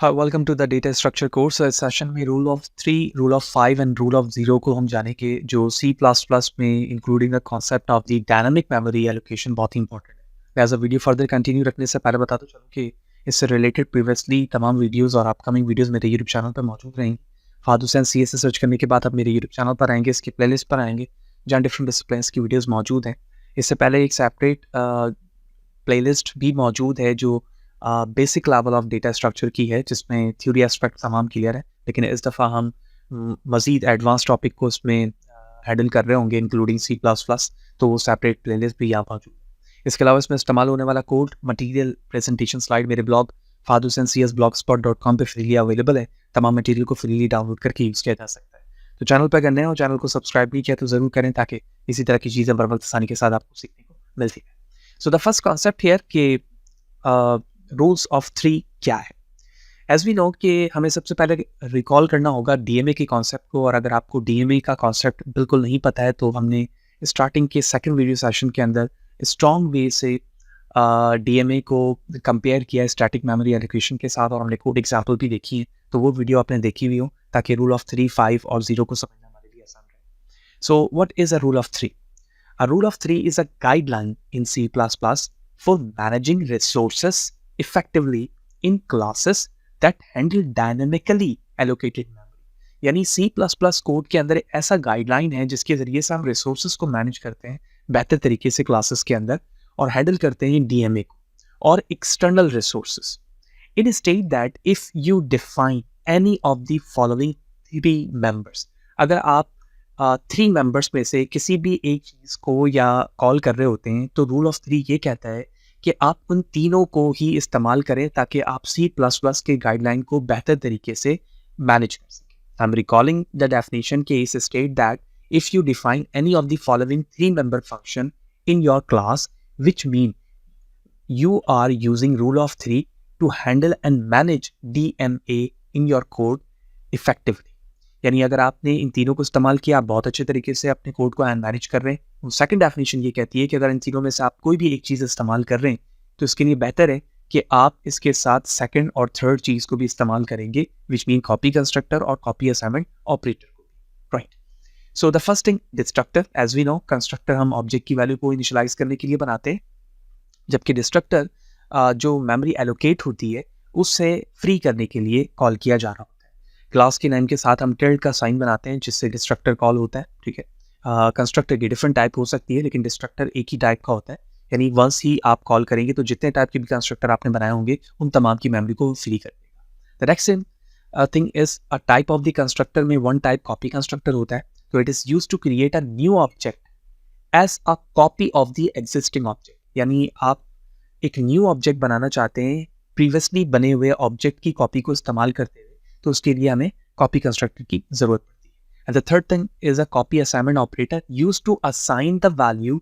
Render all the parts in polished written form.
Welcome to the data structure course. इस session में rule of 3, rule of 5 and rule of 0 को हम जानेंगे, जो सी प्लस प्लस में including the concept of the dynamic memory allocation बहुत ही इंपॉर्टेंट है। As a video further continue रखने से पहले बता दो चलो कि इससे रिलेटेड प्रीवियसली तमाम वीडियोज़ और अपकमिंग वीडियोज़ मेरे यूट्यूब चैनल पर मौजूद रहेंगी। फादू हुसैन सी एस सर्च करने के बाद आप मेरे यूट्यूब चैनल पर आएंगे, इसकी प्लेलिस्ट पर आएंगे जहाँ डिफरेंट डिसिप्लिन्स की वीडियोज़ मौजूद हैं। इससे पहले एक सेपरेट प्लेलिस्ट भी मौजूद है जो basic level of data structure की है, जिसमें थ्योरी एस्पेक्ट तमाम क्लियर है, लेकिन इस दफ़ा हम मज़ीद एडवांस टॉपिक को उसमें हैंडल कर रहे होंगे इंक्लूडिंग सी प्लस प्लस, तो वो सेपरेट प्लेलिस्ट भी यहाँ मौजूद है। इसके अलावा इसमें इस्तेमाल होने वाला कोड, मटीरियल, प्रेजेंटेशन स्लाइड मेरे ब्लॉग fadusencs.blogspot.com पे फ्रीली अवेलेबल है। तमाम मटीरियल को फ्रीली डाउनलोड करके यूज़ किया जा सकता है। तो चैनल पर करने हैं और चैनल को सब्सक्राइब नहीं किया तो ज़रूर करें, ताकि इसी तरह की चीज़ें बर वक्त आसानी के साथ आपको सीखने को मिलती है। सो द फर्स्ट कॉन्सेप्ट हियर कि रूल्स ऑफ 3 क्या है। एज वी नो कि हमें सबसे पहले रिकॉल करना होगा डीएमए के कॉन्सेप्ट को, और अगर आपको डीएमए का कॉन्सेप्ट बिल्कुल नहीं पता है तो हमने स्टार्टिंग के सेकंड वीडियो सेशन के अंदर स्ट्रॉन्ग वे से डीएमए को कंपेयर किया स्टैटिक मेमोरी एलोकेशन के साथ, और हमने कोड एग्जाम्पल भी देखी है, तो वो वीडियो आपने देखी हुई हो ताकि रूल ऑफ 3, 5 और 0 को समझना हमारे लिए आसान रहे। So what is a rule of 3? A rule of 3 is a guideline in C++ for managing resources effectively in classes that handle dynamically allocated memory. यानी C++ कोड के अंदर ऐसा गाइडलाइन है जिसके जरिए से हम रिसोर्सेज को मैनेज करते हैं बेहतर तरीके से क्लासेस के अंदर, और हैंडल करते हैं डीएमए को और external resources. It state that if you define any of the following 3 members, अगर आप 3 मेंबर्स में से किसी भी एक चीज़ को या कॉल कर रहे होते हैं, तो रूल ऑफ 3 ये कहता है कि आप उन तीनों को ही इस्तेमाल करें ताकि आप C++ के गाइडलाइन को बेहतर तरीके से मैनेज कर सकें। I am recalling the definition के इस state that if you define any of the following 3 member function in your class, which mean you are using rule of 3 to handle and manage DMA in your code effectively. यानी अगर आपने इन तीनों को इस्तेमाल किया, आप बहुत अच्छे तरीके से अपने कोड को मैनेज कर रहे हैं। सेकंड डेफिनेशन ये कहती है कि अगर इन तीनों में से आप कोई भी एक चीज़ इस्तेमाल कर रहे हैं, तो इसके लिए बेहतर है कि आप इसके साथ सेकंड और थर्ड चीज़ को भी इस्तेमाल करेंगे, विच मीन कॉपी कंस्ट्रक्टर और कॉपी असाइनमेंट ऑपरेटर को, right. So the first thing, destructor. As we know, constructor हम ऑब्जेक्ट की वैल्यू को इनिशियलाइज करने के लिए बनाते हैं, जबकि डिस्ट्रक्टर जो मेमोरी एलोकेट होती है उससे फ्री करने के लिए कॉल किया जा रहा होता है। क्लास के नेम के साथ हम टिल्ड का साइन बनाते हैं जिससे डिस्ट्रक्टर कॉल होता है, ठीक है। कंस्ट्रक्टर की डिफरेंट टाइप हो सकती है, लेकिन डिस्ट्रक्टर एक ही टाइप का होता है। यानी वंस ही आप कॉल करेंगे तो जितने टाइप के भी कंस्ट्रक्टर आपने बनाए होंगे उन तमाम की मेमोरी को फ्री कर देगा। The next thing is a type of the constructor में वन टाइप कॉपी कंस्ट्रक्टर होता है, तो it is used to create a new object as a copy of the existing object. यानी आप एक न्यू ऑब्जेक्ट बनाना चाहते हैं प्रीवियसली बने हुए ऑब्जेक्ट की कॉपी को इस्तेमाल करते हुए, तो उसके लिए हमें कॉपी कंस्ट्रक्टर की जरूरत पड़ती है। And the third thing is a copy assignment operator used to assign the value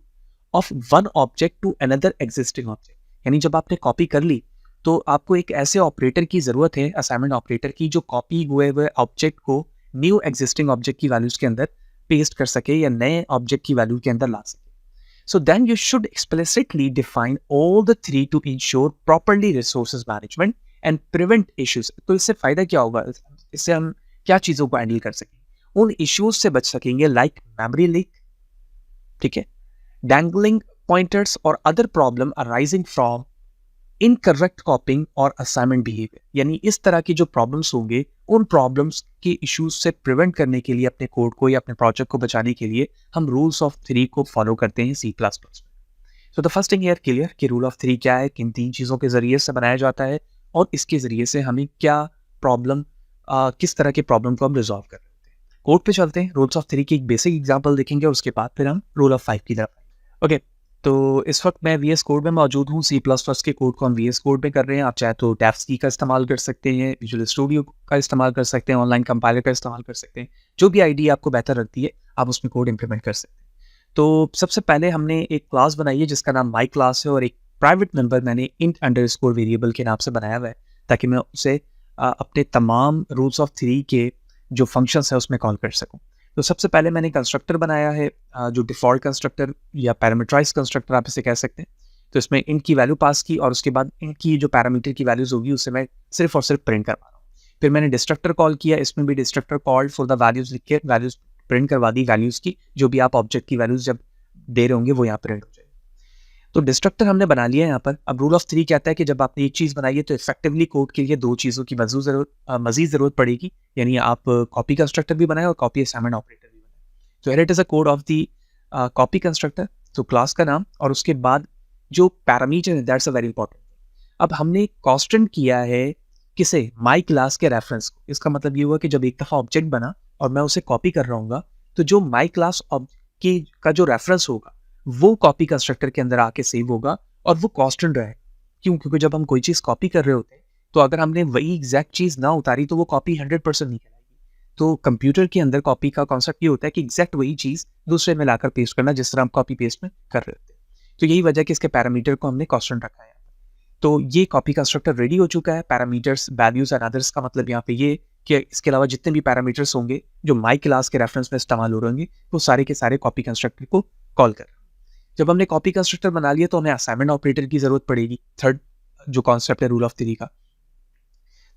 of one object to another existing object. यानी जब आपने कॉपी कर ली तो आपको एक ऐसे ऑपरेटर की जरूरत है, असाइनमेंट ऑपरेटर की, जो कॉपी हुए हुए ऑब्जेक्ट को न्यू एग्जिस्टिंग ऑब्जेक्ट की वैल्यूज के अंदर पेस्ट कर सके या नए ऑब्जेक्ट की वैल्यू के अंदर ला सके। So then you should explicitly define all the 3 to ensure properly resources management and prevent issues. तो इससे फायदा क्या होगा? इससे हम क्या चीज़ों को हैंडल कर सकेंगे? उन इश्यूज से बच सकेंगे लाइक मेमोरी लीक, ठीक है, डैंगलिंग पॉइंटर्स और other problem arising from incorrect कॉपिंग और असाइनमेंट बिहेवियर। यानी इस तरह की जो प्रॉब्लम्स होंगे, उन प्रॉब्लम्स के इश्यूज से प्रिवेंट करने के लिए, अपने कोड को या अपने प्रोजेक्ट को बचाने के लिए हम रूल्स ऑफ 3 को फॉलो करते हैं C++ में। सो the first thing here clear कि रूल ऑफ 3 क्या है, किन 3 चीज़ों के जरिए से बनाया जाता है, और इसके जरिए से हमें क्या प्रॉब्लम, किस तरह के प्रॉब्लम को हम रिजॉल्व कर रहे होते हैं। कोड पे चलते हैं। रूल्स ऑफ 3 की एक बेसिक एग्जाम्पल देखेंगे, उसके बाद फिर हम रूल ऑफ 5 की तरफ आएंगे। ओके, तो इस वक्त मैं VS कोड में मौजूद हूँ। C++ के कोड को हम VS कोड में कर रहे हैं। आप चाहे तो डेफसी का इस्तेमाल कर सकते हैं, विजुअल स्टूडियो का इस्तेमाल कर सकते हैं, ऑनलाइन कंपाइलर का इस्तेमाल कर सकते हैं, जो भी आईडी आपको बेहतर लगती है आप उसमें कोड इंप्लीमेंट कर सकते हैं। तो सबसे पहले हमने एक क्लास बनाई है जिसका नाम माई क्लास है, और एक प्राइवेट मेंबर मैंने int_ वेरिएबल के नाम से बनाया हुआ है ताकि मैं उसे अपने तमाम रूल्स ऑफ 3 के जो फंक्शंस है उसमें कॉल कर सकूँ। तो सबसे पहले मैंने कंस्ट्रक्टर बनाया है, जो डिफ़ॉल्ट कंस्ट्रक्टर या पैरामीटराइज्ड कंस्ट्रक्टर आप इसे कह सकते हैं। तो इसमें int की वैल्यू पास की, और उसके बाद int की जो पैरामीटर की वैल्यूज होगी उसे मैं सिर्फ और सिर्फ प्रिंट करवा रहा हूँ। फिर मैंने डिस्ट्रक्टर कॉल किया, इसमें भी destructor called for the values लिख के वैल्यूज प्रिंट करवा दी, वैल्यूज की जो भी आप ऑब्जेक्ट की वैल्यूज जब दे रहे होंगे वो यहाँ प्रिंट हो जाएगी। तो डिस्ट्रक्टर हमने बना लिया यहाँ पर। अब रूल ऑफ 3 कहता है कि जब आपने एक चीज़ बनाई है तो इफेक्टिवली कोड के लिए दो चीज़ों की मजीद ज़रूरत पड़ेगी, यानी आप कॉपी कंस्ट्रक्टर भी बनाए और कॉपी असाइनमेंट ऑपरेटर भी बनाए। तो here it is a code of the copy constructor, तो क्लास का नाम और उसके बाद जो पैरामीटर है, दैट्स अ वेरी इंपॉर्टेंट। अब हमने कांस्टेंट किया है किसे, माई क्लास के रेफरेंस को। इसका मतलब ये हुआ कि जब एक दफ़ा ऑब्जेक्ट बना और मैं उसे कॉपी कर रहा हूँ तो जो माई क्लास की का जो रेफरेंस होगा वो कॉपी कंस्ट्रक्टर के अंदर आके सेव होगा और वो कांस्टेंट रहे। क्यों? क्योंकि जब हम कोई चीज़ कॉपी कर रहे होते हैं तो अगर हमने वही एग्जैक्ट चीज़ ना उतारी तो वो कॉपी 100% नहीं कहलाएगी। तो कंप्यूटर के अंदर कॉपी का कॉन्सेप्ट ये होता है कि एग्जैक्ट वही चीज़ दूसरे में लाकर पेस्ट करना, जिस तरह हम कॉपी पेस्ट में कर रहे होते हैं। तो यही वजह कि इसके पैरामीटर को हमने कांस्टेंट रखा है। तो ये कॉपी कंस्ट्रक्टर रेडी हो चुका है। पैरामीटर्स, वैल्यूज एंड अदर्स का मतलब यहाँ पे ये कि इसके अलावा जितने भी पैरामीटर्स होंगे जो माई क्लास के रेफरेंस में इस्तेमाल हो रहे होंगे वो सारे के सारे कॉपी कंस्ट्रक्टर को कॉल कर। जब हमने कॉपी कंस्ट्रक्टर बना लिया तो हमें असाइनमेंट ऑपरेटर की जरूरत पड़ेगी, थर्ड जो कॉन्सेप्ट है रूल ऑफ 3 का।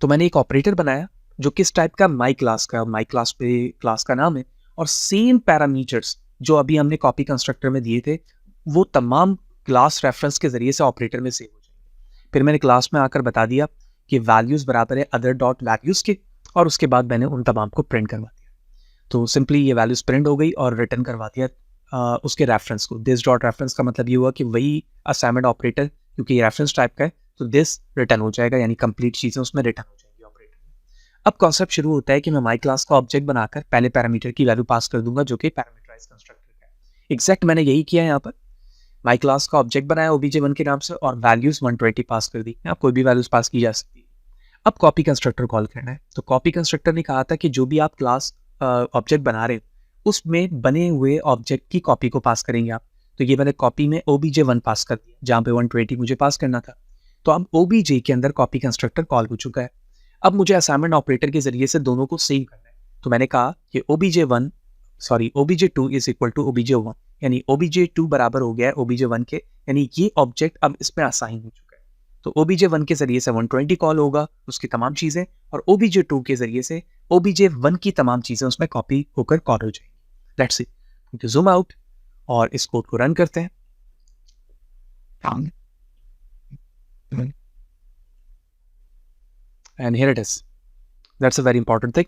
तो मैंने एक ऑपरेटर बनाया जो किस टाइप का, माई क्लास का। माई क्लास पे क्लास का नाम है और सेम पैरामीटर्स जो अभी हमने कॉपी कंस्ट्रक्टर में दिए थे वो तमाम क्लास रेफरेंस के जरिए से ऑपरेटर में सेव हो जाएंगे। फिर मैंने क्लास में आकर बता दिया कि वैल्यूज बराबर है अदर डॉट वैल्यूज के, और उसके बाद मैंने उन तमाम को प्रिंट करवा दिया। तो सिंपली ये वैल्यूज प्रिंट हो गई और रिटर्न करवा दिया उसके रेफरेंस को। दिस डॉट रेफरेंस का मतलब ये हुआ कि वही असाइनमेंट ऑपरेटर, क्योंकि ये रेफरेंस टाइप का है तो दिस रिटर्न हो जाएगा, यानी कंप्लीट चीजें उसमें रिटर्न हो जाएंगी ऑपरेटर में। अब कॉन्सेप्ट शुरू होता है कि मैं माई क्लास का ऑब्जेक्ट बनाकर पहले पैरामीटर की वैल्यू पास कर दूंगा जो कि पैरामीटराइज कंस्ट्रक्टर का है। एग्जैक्ट मैंने यही किया है यहाँ पर। माई क्लास का ऑब्जेक्ट बनाया obj1 के नाम से और वैल्यूज 120 पास कर दी। आप कोई भी वैल्यूज पास की जा सकती है। अब कॉपी कंस्ट्रक्टर कॉल करना है। तो कॉपी कंस्ट्रक्टर ने कहा था कि जो भी आप क्लास ऑब्जेक्ट बना रहे हो उसमें बने हुए ऑब्जेक्ट की कॉपी को पास करेंगे आप। तो ये मैंने कॉपी में obj1 पास कर दिया जहाँ पे 120 मुझे पास करना था। तो अब obj के अंदर कॉपी कंस्ट्रक्टर कॉल हो चुका है। अब मुझे असाइनमेंट ऑपरेटर के जरिए से दोनों को सेव करना है। तो मैंने कहा कि obj2 is equal to obj1, यानी obj2 बराबर हो गया है obj1 के, यानी ये ऑब्जेक्ट अब इसमें असाइन हो चुका है। तो obj1 के जरिए से 120 कॉल होगा उसकी तमाम चीजें, और obj2 के जरिए से obj1 की तमाम चीजें उसमें कॉपी होकर कॉल हो जाएंगी। लेट्स सी, जूम आउट और इस कोड को रन करते हैं। And here it is, that's a very important thing.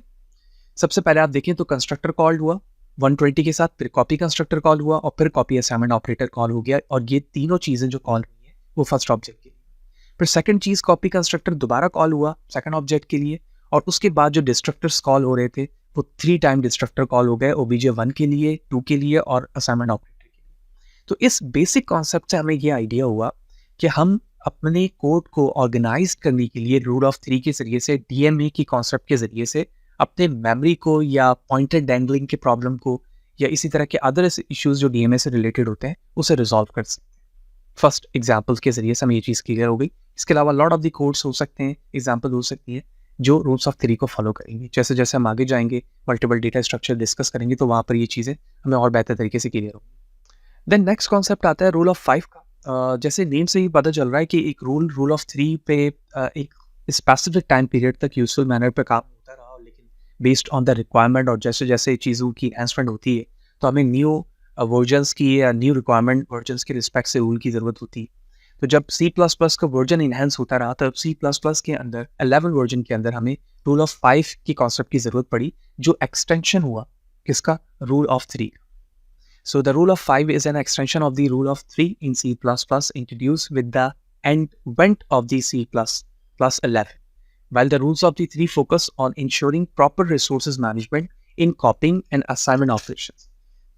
सबसे पहले आप देखें तो कंस्ट्रक्टर कॉल्ड हुआ 120 के साथ, फिर कॉपी कंस्ट्रक्टर कॉल हुआ और फिर कॉपी असाइनमेंट ऑपरेटर कॉल हो गया, और ये तीनों चीजें जो कॉल हुई है वो फर्स्ट ऑब्जेक्ट के लिए। फिर सेकंड चीज कॉपी कंस्ट्रक्टर दोबारा कॉल हुआ सेकंड ऑब्जेक्ट के लिए, और उसके बाद जो डिस्ट्रक्टर्स कॉल हो रहे थे वो 3 टाइम डिस्ट्रक्टर कॉल हो गए obj1 के लिए, 2 के लिए और असाइनमेंट ऑपरेटर के लिए। तो इस बेसिक कॉन्सेप्ट से हमें ये आइडिया हुआ कि हम अपने कोड को ऑर्गेनाइज करने के लिए रूल ऑफ 3 के जरिए से, DMA की कॉन्सेप्ट के जरिए से अपने मेमोरी को या पॉइंटर डैंगलिंग के प्रॉब्लम को या इसी तरह के अदर इश्यूज जो DMA से रिलेटेड होते हैं उसे रिजॉल्व कर सकते हैं। फर्स्ट एग्जाम्पल के जरिए से हमें ये चीज़ क्लियर हो गई। इसके अलावा लॉट ऑफ द कोड्स हो सकते हैं, एग्जाम्पल हो सकती है जो रूल्स ऑफ 3 को फॉलो करेंगे। जैसे जैसे हम आगे जाएंगे, मल्टीपल डेटा स्ट्रक्चर डिस्कस करेंगे तो वहाँ पर ये चीज़ें हमें और बेहतर तरीके से क्लियर होंगी। देन नेक्स्ट कॉन्सेप्ट आता है रूल ऑफ 5 का। जैसे नेम से ही पता चल रहा है कि एक रूल ऑफ 3 पे एक स्पेसिफिक टाइम पीरियड तक यूजफुल मैनर पे काम होता रहा, लेकिन बेस्ड ऑन द रिक्वायरमेंट और जैसे जैसे चीज़ों की एनहांसमेंट होती है तो हमें न्यू वर्जन्स की या न्यू रिक्वायरमेंट वर्जन्स के रिस्पेक्ट से रूल की ज़रूरत होती है। तो जब C++ का वर्जन इन्हेंस होता रहा तब C++ के अंदर 11 वर्जन के अंदर हमें रूल ऑफ 5 की कॉन्सेप्ट की ज़रूरत पड़ी, जो एक्सटेंशन हुआ किसका, rule of 3। So the rule of 5 is an extension of the rule of 3 in C++ introduced with the advent of the C++11. While the rules of the 3 focus on ensuring proper resources management in copying and assignment operations.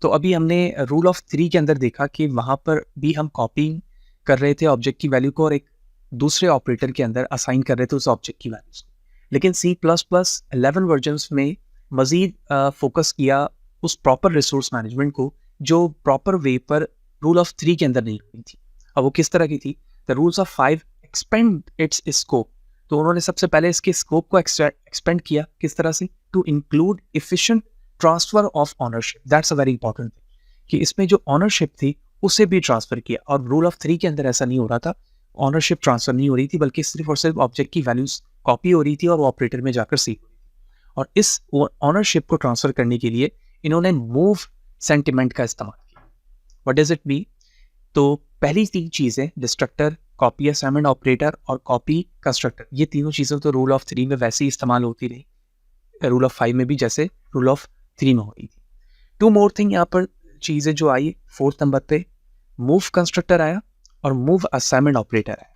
तो अभी हमने rule of 3 के अंदर देखा कि वहाँ पर भी हम कॉपिंग कर रहे थे ऑब्जेक्ट की वैल्यू को और एक दूसरे ऑपरेटर के अंदर असाइन कर रहे थे उस ऑब्जेक्ट की वैल्यूज को। लेकिन C++11 वर्जन्स में मजीद फोकस किया उस प्रॉपर रिसोर्स मैनेजमेंट को जो प्रॉपर वे पर रूल ऑफ 3 के अंदर नहीं हुई थी। अब वो किस तरह की थी? The rules of 5 expand it's scope. तो उन्होंने सबसे पहले इसके स्कोप को एक्सपेंड किया, किस तरह से? To include efficient transfer of ownership. That's a very important thing कि इसमें जो ऑनरशिप थी उसे भी ट्रांसफर किया, और रूल ऑफ 3 के अंदर ऐसा नहीं हो रहा था। ऑनरशिप ट्रांसफर नहीं हो रही थी, बल्कि सिर्फ और सिर्फ ऑब्जेक्ट की वैल्यूज कॉपी हो रही थी और वो ऑपरेटर में जाकर सेव हो रही थी। और इस ऑनरशिप को ट्रांसफर करने के लिए इन्होंने मूव सेंटिमेंट का इस्तेमाल किया। What does it mean? तो पहली तीन चीज़ें, डिस्ट्रक्टर, कॉपी असाइनमेंट ऑपरेटर और कॉपी कंस्ट्रक्टर, ये तीनों चीज़ें तो रूल ऑफ 3 में वैसे ही इस्तेमाल होती रही, रूल ऑफ 5 में भी जैसे रूल ऑफ 3 में हो रही थी। टू मोर थिंग यहाँ पर चीज़ें जो आई, फोर्थ नंबर पे मूव कंस्ट्रक्टर आया और मूव असाइनमेंट ऑपरेटर आया,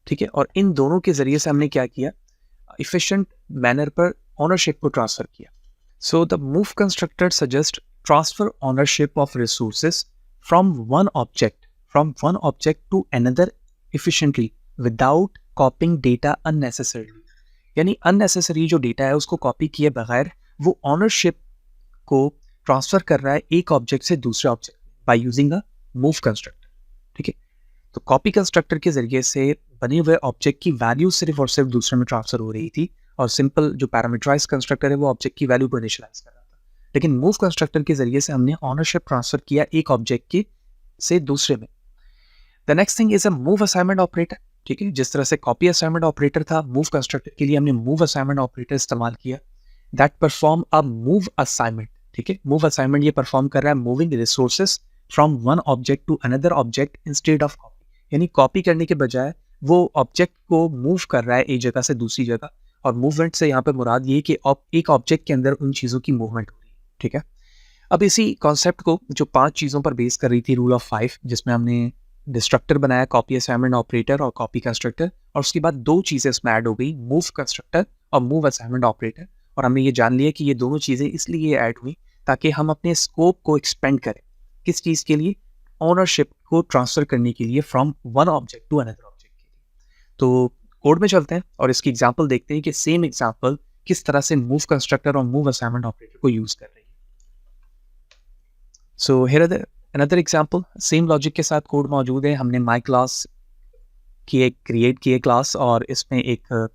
ठीक है। और इन दोनों के जरिए से हमने क्या किया, इफिशिएंट मैनर पर ऑनरशिप को ट्रांसफर किया। So the move constructor suggest transfer ownership of resources from one object to another efficiently without copying data unnecessarily, यानी अननेसेसरी जो डेटा है उसको कॉपी किए बगैर वो ऑनरशिप को ट्रांसफर कर रहा है एक ऑब्जेक्ट से दूसरे object by using a move constructor, ठीक है। तो कॉपी कंस्ट्रक्टर के जरिए से बने हुए ऑब्जेक्ट की वैल्यू सिर्फ और सिर्फ दूसरे में ट्रांसफर हो रही थी, और सिंपल जो पैरामीटराइज कंस्ट्रक्टर है वो ऑब्जेक्ट की वैल्यू को इनिशियलाइज कर रहा था। लेकिन मूव कंस्ट्रक्टर के जरिए से हमने ऑनरशिप ट्रांसफर किया एक ऑब्जेक्ट की से दूसरे में। The next thing is a move assignment operator, ठीक है। जिस तरह से कॉपी असाइनमेंट ऑपरेटर था, मूव कंस्ट्रक्टर के लिए हमने मूव असाइनमेंट ऑपरेटर इस्तेमाल किया, that perform a move assignment, ठीक है। मूव असाइनमेंट ये परफॉर्म कर रहा है moving resources from one object to another object instead of copy, यानी कॉपी करने के बजाय वो ऑब्जेक्ट को मूव कर रहा है एक जगह से दूसरी जगह। और मूवमेंट से यहाँ पे मुराद ये कि एक ऑब्जेक्ट के अंदर उन चीज़ों की मूवमेंट हो रही है, ठीक है। अब इसी कॉन्सेप्ट को जो 5 चीज़ों पर बेस कर रही थी रूल ऑफ 5, जिसमें हमने डिस्ट्रक्टर बनाया, कॉपी असाइनमेंट ऑपरेटर और कॉपी कंस्ट्रक्टर, और उसके बाद 2 चीज़ें इसमें ऐड हो गई, मूव कंस्ट्रक्टर और मूव असाइनमेंट ऑपरेटर। और हमने ये जान लिया कि ये दोनों चीज़ें इसलिए ऐड हुई ताकि हम अपने स्कोप को एक्सपेंड करें। किस चीज़ के लिए? ऑनरशिप को ट्रांसफर करने के लिए from one object to another object के लिए। तो कोड में चलते हैं और इसकी एग्जाम्पल देखते हैं कि सेम एग्जाम्पल किस तरह से मूव कंस्ट्रक्टर और मूव असाइनमेंट ऑपरेटर को यूज़ कर रही है। So here are the another example, same logic के साथ कोड मौजूद है। हमने माई क्लास की एक क्रिएट किए क्लास, और इसमें एक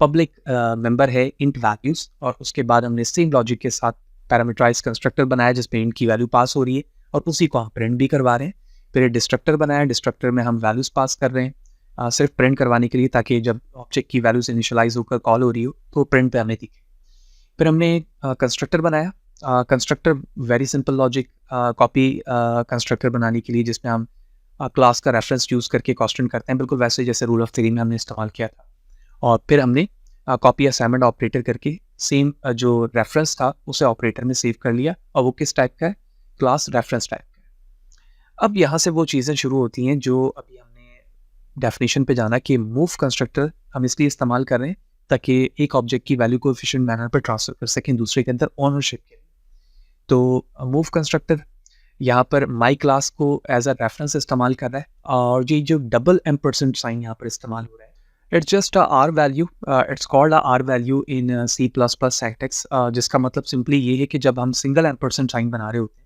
पब्लिक मेंबर है इंट वैल्यूज, और उसके बाद हमने सेम लॉजिक के साथ पैरामीटराइज कंस्ट्रक्टर बनाया जिसमें इंट की वैल्यू पास हो रही है, और उसी को हम प्रिंट भी करवा रहे हैं। फिर डिस्ट्रक्टर बनाया, डिस्ट्रक्टर में हम वैल्यूज पास कर रहे हैं सिर्फ प्रिंट करवाने के लिए, ताकि जब ऑब्जेक्ट की वैल्यूज इनिशियलाइज होकर कॉल हो रही हो तो प्रिंट पे हमें दिखे। फिर हमने कंस्ट्रक्टर बनाया, constructor very simple logic, copy constructor बनाने के लिए जिसमें हम क्लास का रेफरेंस यूज़ करके कॉन्स्टेंट करते हैं, बिल्कुल वैसे जैसे रूल ऑफ 3 में हमने इस्तेमाल किया था। और फिर हमने कॉपी असाइनमेंट ऑपरेटर करके सेम जो रेफरेंस था उसे ऑपरेटर में सेव कर लिया, और वो किस टाइप का है? क्लास रेफरेंस टाइप का है। अब यहाँ से वो चीज़ें शुरू होती हैं जो अभी हमने डेफिनेशन पे जाना कि मूव कंस्ट्रक्टर हम इसलिए इस्तेमाल कर रहे हैं ताकि एक ऑब्जेक्ट की वैल्यू को एफिशिएंट मैनर पर ट्रांसफर कर सकें दूसरे के अंदर ऑनरशिप के लिए। तो मूव कंस्ट्रक्टर यहाँ पर माई क्लास को एज अ रेफरेंस इस्तेमाल कर रहा है, और ये जो डबल एम्परसेंट साइन यहाँ पर इस्तेमाल हो रहा है, it's just R value, it's called R value in C++ syntax, जिसका मतलब सिंपली ये है कि जब हम सिंगल एम्परसेंट साइन बना रहे होते हैं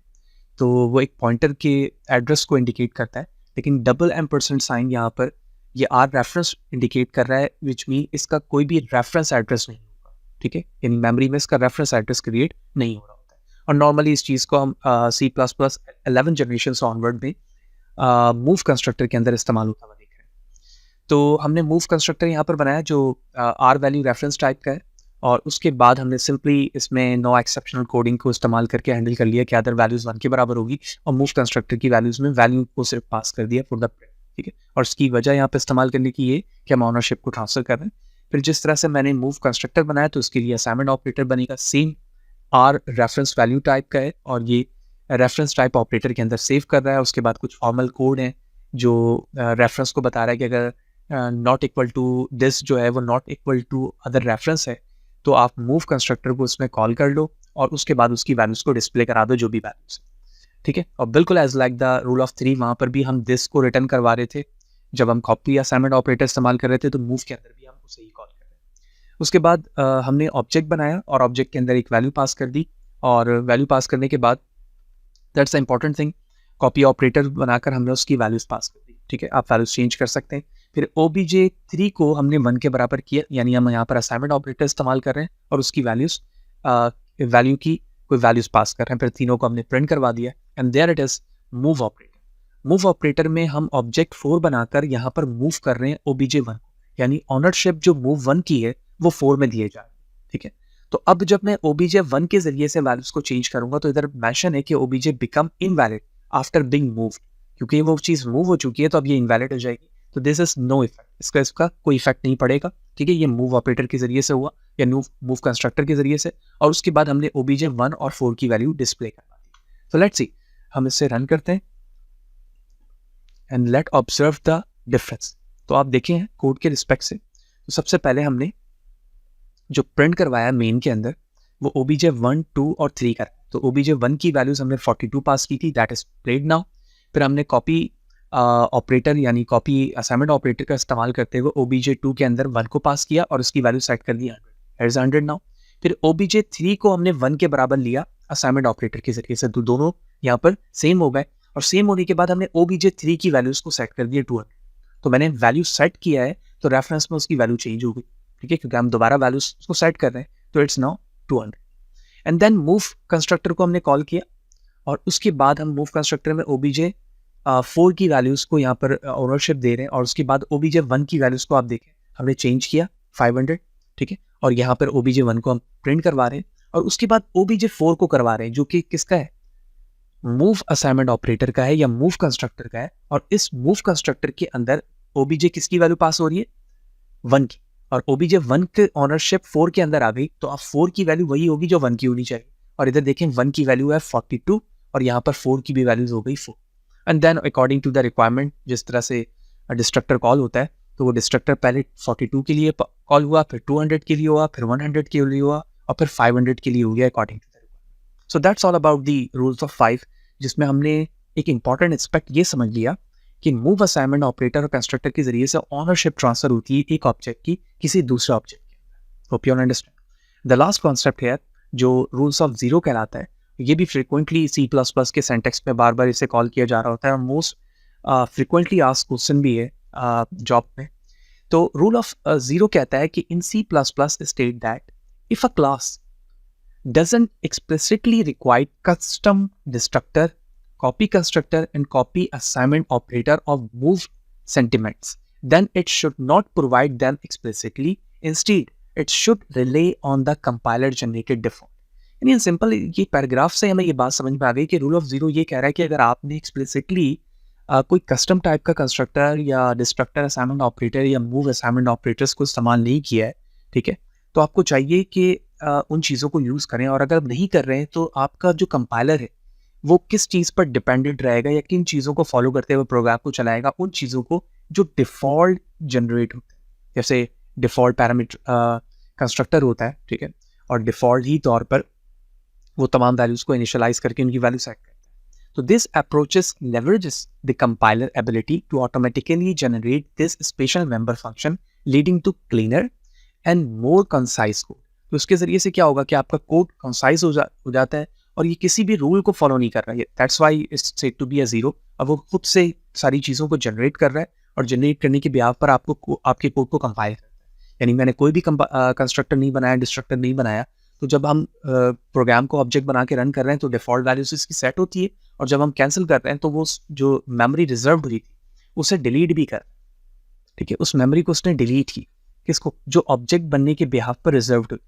तो वो एक पॉइंटर के एड्रेस को इंडिकेट करता है, लेकिन डबल एम्परसेंट साइन यहाँ पर ये आर रेफरेंस इंडिकेट कर रहा है, विच मीन इसका कोई भी रेफरेंस एड्रेस नहीं होगा, ठीक है। यानी मेमोरी में इसका रेफरेंस एड्रेस क्रिएट नहीं हो रहा होता है। और नॉर्मली इस चीज़ को हम C++ 11 जनरेशन से ऑनवर्ड में मूव कंस्ट्रक्टर के अंदर इस्तेमाल होता हुआ देख रहे हैं। तो हमने मूव कंस्ट्रक्टर यहाँ पर बनाया जो आर वैल्यू रेफरेंस टाइप का है, और उसके बाद हमने सिंपली इसमें नो एक्सेप्शनल कोडिंग को इस्तेमाल करके हैंडल कर लिया कि अदर वैल्यूज़ 1 के बराबर होगी, और मूव कंस्ट्रक्टर की वैल्यूज़ में वैल्यू को सिर्फ पास कर दिया फॉर द प्रिंट, ठीक है। और इसकी वजह यहाँ पे इस्तेमाल करने की ये कि हम ऑनरशिप को ट्रांसफर कर रहे हैं। फिर जिस तरह से मैंने मूव कंस्ट्रक्टर बनाया तो उसके लिए असाइनमेंट ऑपरेटर बनेगा, same R reference value type का है, और ये रेफरेंस टाइप ऑपरेटर के अंदर सेव कर रहा है। उसके बाद कुछ फॉर्मल कोड है जो रेफरेंस को बता रहा है कि अगर नॉट इक्वल टू दिस जो है वो not equal to other reference है, तो आप मूव कंस्ट्रक्टर को उसमें कॉल कर लो और उसके बाद उसकी वैल्यूज़ को डिस्प्ले करा दो जो भी वैल्यूज़, ठीक है। और बिल्कुल as like the rule of 3 वहाँ पर भी हम दिस को रिटर्न करवा रहे थे जब हम कॉपी असाइनमेंट ऑपरेटर इस्तेमाल कर रहे थे, तो मूव के अंदर भी हम उसे ही कॉल कर रहे हैं। उसके बाद हमने ऑब्जेक्ट बनाया और ऑब्जेक्ट के अंदर एक वैल्यू पास कर दी, और वैल्यू पास करने के बाद that's the important thing, copy operator बनाकर हमने उसकी वैल्यूज़ पास कर दी, ठीक है। आप वैल्यूज़ चेंज कर सकते हैं। फिर OBJ3 को हमने 1 के बराबर किया, यानी हम यहाँ पर असाइनमेंट ऑपरेटर इस्तेमाल कर रहे हैं और उसकी वैल्यूज़ वैल्यू की कोई वैल्यूज़ पास कर रहे हैं। फिर तीनों को हमने प्रिंट करवा दिया, and there it is move operator. Move operator में हम ऑब्जेक्ट 4 बनाकर यहाँ पर मूव कर रहे हैं obj1, यानी ऑनरशिप जो मूव 1 की है वो 4 में दिए जा रहे हैं, ठीक है। तो अब जब मैं obj1 के जरिए से वैल्यूज को चेंज करूंगा तो इधर मेंशन है कि obj become invalid after being moved, क्योंकि वो चीज मूव हो चुकी है तो अब ये इनवैलिड हो जाएगी। तो दिस इज नो इफेक्ट, इसका कोई इफेक्ट नहीं पड़ेगा, ठीक है। ये मूव ऑपरेटर के जरिए से हुआ या मूव कंस्ट्रक्टर के जरिए से, और उसके बाद हमने obj1 और 4 की वैल्यू डिस्प्ले करवा दी। तो लेट्स सी, हम इससे रन करते हैं and let observe the difference. तो आप देखें हैं कोड के रिस्पेक्ट से, तो सबसे पहले हमने जो प्रिंट करवाया मेन के अंदर वो obj1, 2 और 3 का। तो obj1 की वैल्यूज हमने 42 पास की थी, दैट इज प्लेड नाउ। फिर हमने कॉपी ऑपरेटर यानी कॉपी असाइनमेंट ऑपरेटर का इस्तेमाल करते हुए obj2 के अंदर 1 को पास किया और उसकी वैल्यू सेट कर दी 100 नाउ। फिर obj3 को हमने 1 के बराबर लिया असाइनमेंट ऑपरेटर के जरिए से, तो दोनों यहाँ पर सेम हो गए, और सेम होने के बाद हमने obj3 की वैल्यूज को सेट कर दिया 200। तो मैंने वैल्यू सेट किया है तो रेफरेंस में उसकी वैल्यू चेंज हो गई, ठीक है, क्योंकि हम दोबारा वैल्यूज को सेट कर रहे हैं, तो it's now 200। And then move constructor को हमने कॉल किया और उसके बाद हम मूव कंस्ट्रक्टर में obj4 की वैल्यूज को यहाँ पर ओनरशिप दे रहे हैं, और उसके बाद obj1 की वैल्यूज को आप देखें हमने चेंज किया 500, ठीक है, और यहाँ पर obj1 को हम प्रिंट करवा रहे हैं, और उसके बाद obj4 को करवा रहे हैं जो कि किसका है, मूव असाइनमेंट ऑपरेटर का है या मूव कंस्ट्रक्टर का है। और इस मूव कंस्ट्रक्टर के अंदर obj किसकी वैल्यू पास हो रही है, 1 की, और obj1 के ऑनरशिप 4 के अंदर आ गई, तो अब 4 की वैल्यू वही होगी जो 1 की होनी चाहिए। और इधर देखें 1 की वैल्यू है 42 और यहाँ पर 4 की भी वैल्यूज हो गई 4। And then according to the requirement, जिस तरह से डिस्ट्रक्टर कॉल होता है, तो वो डिस्ट्रक्टर पहले 42 के लिए कॉल हुआ, फिर 200 के लिए हुआ, फिर 100 के लिए हुआ, और फिर 500 के लिए हो गया according to the requirement. So that's all about the rules of 5, जिसमें हमने एक इंपॉर्टेंट एस्पेक्ट ये समझ लिया कि मूव असाइनमेंट ऑपरेटर और कंस्ट्रक्टर के जरिए से ऑनरशिप ट्रांसफर होती है एक ऑब्जेक्ट की किसी दूसरे ऑब्जेक्ट के अंदर। Hope you understand. The last concept है जो रूल्स ऑफ जीरो कहलाता है, ये भी फ्रिक्वेंटली C++ के सेंटेक्स में बार बार इसे कॉल किया जा रहा होता है, और मोस्ट फ्रिक्वेंटली आस्क्ड क्वेश्चन भी है जॉब में। तो रूल ऑफ जीरो कहता है कि इन C++ state that if a class doesn't explicitly require custom destructor, copy constructor and copy assignment operator of move sentiments, then it should not provide them explicitly. Instead, it should rely on the compiler generated default. यानी in simple ये paragraph से हमें ये बात समझ में आ गई कि रूल ऑफ जीरो ये कह रहा है कि अगर आपने एक्सप्लिसिटली कोई कस्टम टाइप का कंस्ट्रक्टर या डिस्ट्रक्टर असाइनमेंट ऑपरेटर या मूव असाइनमेंट ऑपरेटर्स को इस्तेमाल नहीं किया है, ठीक है, तो आपको चाहिए कि उन चीज़ों को यूज़ करें। और अगर नहीं कर रहे हैं तो आपका जो कंपाइलर है वो किस चीज़ पर डिपेंडेंट रहेगा या किन चीज़ों को फॉलो करते हुए प्रोग्राम को चलाएगा, उन चीज़ों को जो डिफ़ॉल्ट जनरेट होते हैं। जैसे डिफ़ॉल्ट पैरामीटर कंस्ट्रक्टर होता है, ठीक है, और डिफ़ॉल्ट ही तौर पर वो तमाम वैल्यूज़ को इनिशियलाइज करके उनकी वैल्यू सेट करता है। तो this approaches leverages the compiler ability to automatically generate this special member function, leading to cleaner and more concise code. तो इसके जरिए से क्या होगा कि आपका कोड कंसाइज हो जाता है और ये किसी भी रूल को फॉलो नहीं कर रहा है। That's why it's said to be a zero. अब वो खुद से सारी चीज़ों को जनरेट कर रहा है और जनरेट करने के बिहाफ पर आपको आपके कोड को कंपाइल करता है। यानी मैंने कोई भी कंस्ट्रक्टर नहीं बनाया, डिस्ट्रक्टर नहीं बनाया, तो जब हम प्रोग्राम को ऑब्जेक्ट बना के रन कर रहे हैं तो डिफ़ॉल्ट वैल्यूज इसकी सेट होती है, और जब हम कैंसिल कर रहे हैं तो वो जो मेमोरी रिजर्व हुई थी उसे डिलीट भी कर, ठीक है, उस मेमोरी को उसने डिलीट की, किसको, जो ऑब्जेक्ट बनने के बिहाफ पर रिजर्व्ड हुई।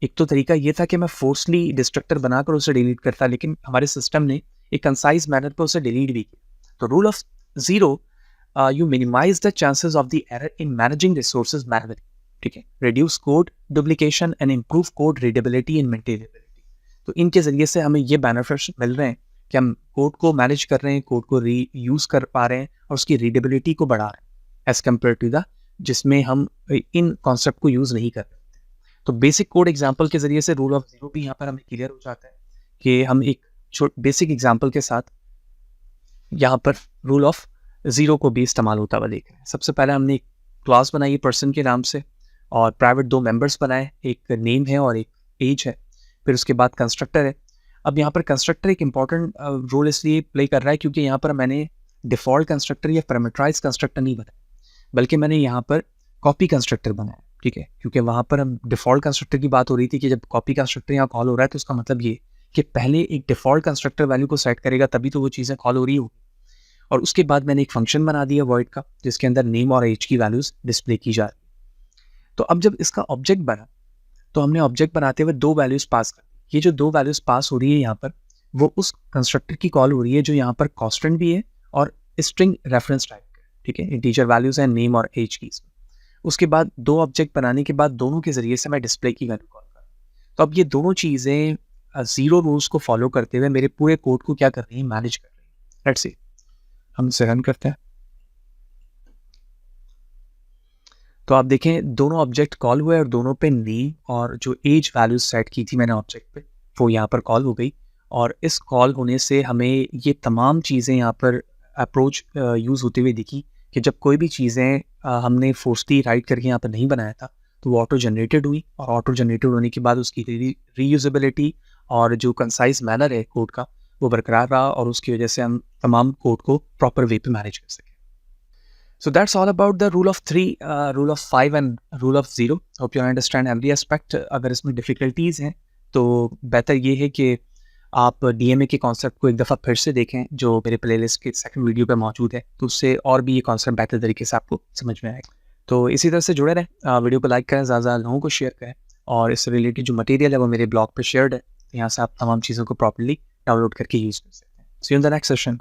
एक तो तरीका ये था कि मैं फोर्सली डिस्ट्रक्टर बनाकर उसे डिलीट करता, लेकिन हमारे सिस्टम ने एक कंसाइज मैनर पर उसे डिलीट भी किया। तो rule of zero, you minimize the chances of the error in managing resources manually, ठीक है, reduce code duplication and improve code readability and maintainability. तो इनके जरिए से हमें ये बेनिफिट्स मिल रहे हैं कि हम कोड को मैनेज कर रहे हैं, कोड को री यूज़ कर पा रहे हैं और उसकी रीडेबिलिटी को बढ़ा रहे हैं एज कम्पेयर टू द जिसमें हम इन कॉन्सेप्ट को यूज़ नहीं कर रहे। तो बेसिक कोड एग्जाम्पल के जरिए से रूल ऑफ जीरो भी यहाँ पर हमें क्लियर हो जाता है कि हम एक बेसिक एग्जाम्पल के साथ यहाँ पर रूल ऑफ जीरो को भी इस्तेमाल होता हुआ देख रहे हैं। सबसे पहले हमने एक क्लास बनाई पर्सन के नाम से और प्राइवेट 2 मेंबर्स बनाए, एक नेम है और एक एज है। फिर उसके बाद कंस्ट्रक्टर है। अब यहाँ पर कंस्ट्रक्टर एक इंपॉर्टेंट रोल इसलिए प्ले कर रहा है क्योंकि यहाँ पर मैंने डिफ़ॉल्ट कंस्ट्रक्टर या पैरामीटराइज कंस्ट्रक्टर नहीं बनाया, बल्कि मैंने यहाँ पर कॉपी कंस्ट्रक्टर बनाया, ठीक है, क्योंकि वहाँ पर हम डिफ़ॉल्ट कंस्ट्रक्टर की बात हो रही थी कि जब कॉपी कंस्ट्रक्टर यहाँ कॉल हो रहा है तो उसका मतलब ये कि पहले एक डिफ़ॉल्ट कंस्ट्रक्टर वैल्यू को सेट करेगा तभी तो वो चीज़ें कॉल हो रही होगी। और उसके बाद मैंने एक फंक्शन बना दिया void का, जिसके अंदर नेम और एज की वैल्यूज़ डिस्प्ले की जा रही है। तो अब जब इसका ऑब्जेक्ट बना, तो हमने ऑब्जेक्ट बनाते हुए 2 वैल्यूज़ पास कर दी। ये जो 2 वैल्यूज़ पास हो रही है यहाँ पर, वो उस कंस्ट्रक्टर की कॉल हो रही है जो यहाँ पर कांस्टेंट भी है और स्ट्रिंग रेफरेंस टाइप का, ठीक है, इंटीजर वैल्यूज़ हैं नेम और एज की। उसके बाद 2 ऑब्जेक्ट बनाने के बाद दोनों के ज़रिए से मैं डिस्प्ले की वैल्यू कॉल कर रहा हूँ। तो अब ये दोनों चीज़ें ज़ीरो रूल्स को फॉलो करते हुए मेरे पूरे कोड को क्या कर रही हैं, मैनेज कर रही हैं। लेट्स सी, हम इसे रन करते हैं। तो आप देखें दोनों ऑब्जेक्ट कॉल हुए और दोनों पे नेम और जो एज वैल्यू सेट की थी मैंने ऑब्जेक्ट पे, वो यहाँ पर कॉल हो गई। और इस कॉल होने से हमें ये तमाम चीज़ें यहाँ पर अप्रोच यूज़ होते हुए दिखी कि जब कोई भी चीज़ें हमने फोर्सली राइट करके यहाँ पर नहीं बनाया था, तो वो ऑटो जनरेटेड हुई और ऑटो जनरेटेड होने के बाद उसकी रीयूजेबिलिटी और जो कंसाइज मैनर है कोड का, वो बरकरार रहा और उसकी वजह से हम तमाम कोड को प्रॉपर वे पे मैनेज कर सकें। So that's all about the rule of 3, rule of 5 and rule of 0. Hope you understand every aspect. अगर इसमें डिफ़िकल्टीज़ हैं तो बेहतर ये है कि आप DMA के कॉन्सेप्ट को एक दफ़ा फिर से देखें जो मेरे प्लेलिस्ट के सेकंड वीडियो पे मौजूद है, तो उससे और भी ये कॉन्सेप्ट बेहतर तरीके से आपको समझ में आएगा। तो इसी तरह से जुड़े रहें, वीडियो को लाइक करें, ज़्यादा लोगों को शेयर करें और इससे रिलेटेड जो मटेरियल है वो मेरे ब्लॉग पे शेयर्ड है, तो यहाँ से आप तमाम चीज़ों को प्रॉपर्ली डाउनलोड करके यूज़ कर सकते हैं। See you in the next session.